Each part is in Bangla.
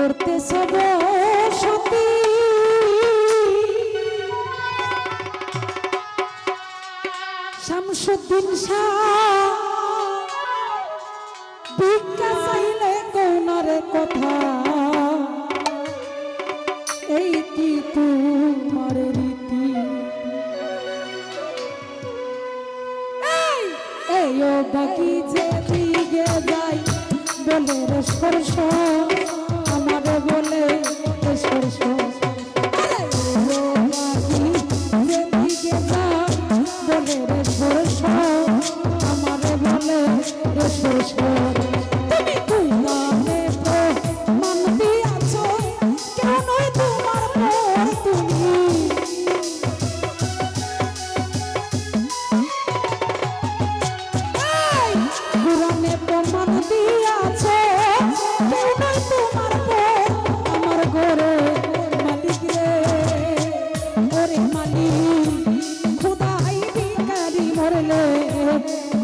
করতেছ সতী শামসুদ্দিন শাহ ভিক্ষা চাইলে কৌনারে কথা এই কি তোমার রীতি এই ও বাকি যে দিকে যাই বলে রে সরস আমারে বলে রে সরস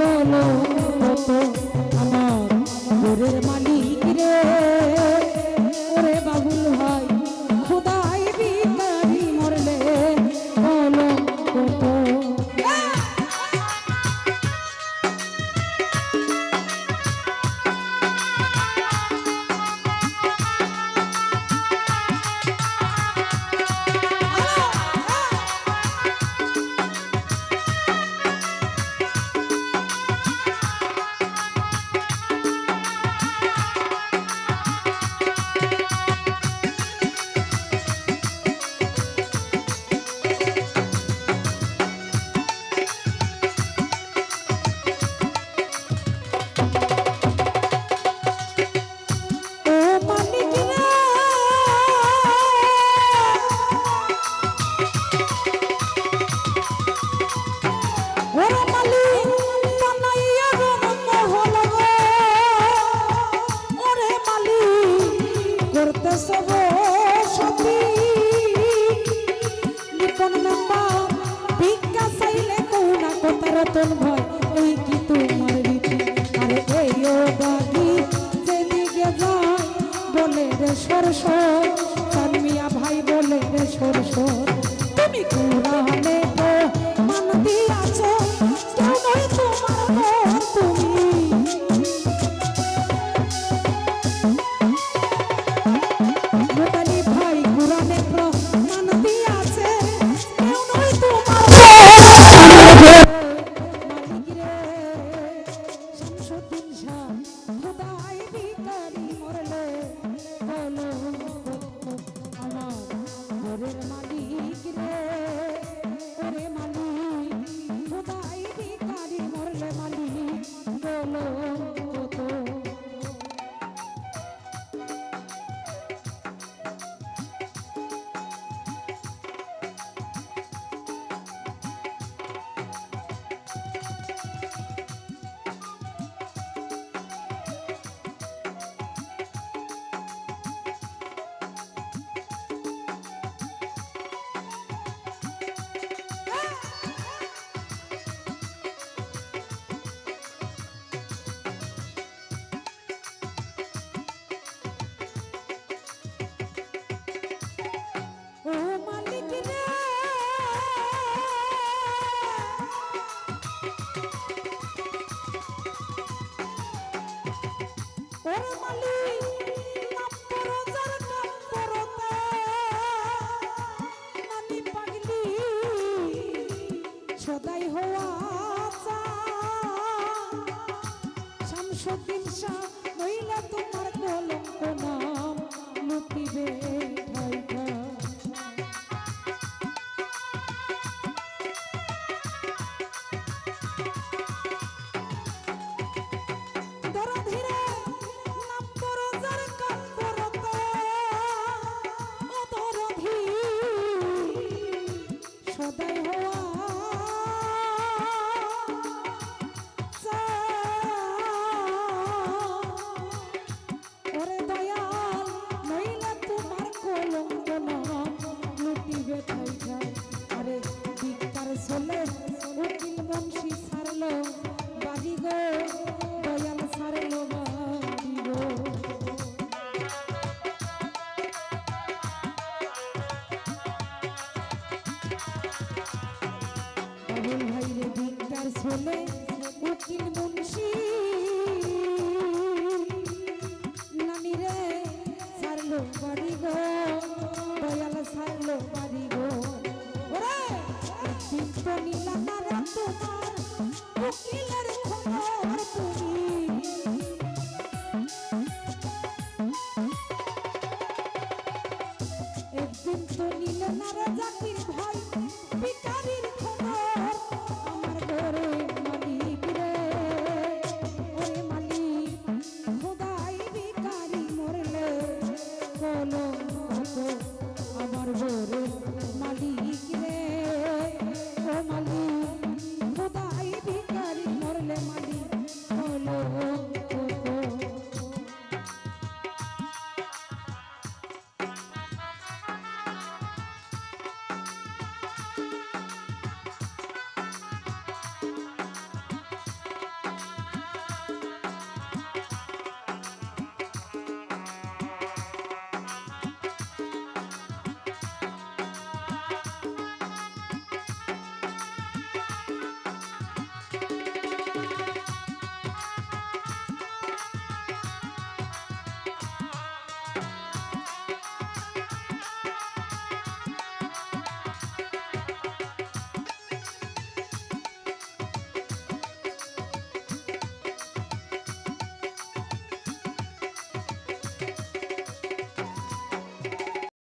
বলো কত আমার ঘরের মালিক রে ওরে বাবুল ভাই খোদাই ভিখারি মরলে বলো কত রতন ভাই এই কি তোমার রীতি আরে এই ও বাগি যেদিকে যায় বলে রে সরস মিয়া ভাই বলে রে সরস তুমি কোরআনে তো মান দিয়াছ কেউ নয় তোমার মন তুমি মোতালি ভাই কোরআনে প্রমাণ দিয়াছে কেউ নয় তোমার সদাই হওয়া শামসুদ্দিন শাহ নইলে তোমার কলঙ্ক নাম লুকিবে ঠাইটা ধরা ধীরে নাম বড় বলে উকিল মুন্সি নানি রে সারলো বাড়ি গো দয়াল সারলো বাড়ি গো ওরে একদিন তো নিলাম না রে তোমার উকিলের খবর তুমি একদিন তো নিলে না রে জাকির ভাই ভিখারির খবর আমার ঘরে মালিক রে ওরে মালিক খোদাই ভিখারি মরলে বলো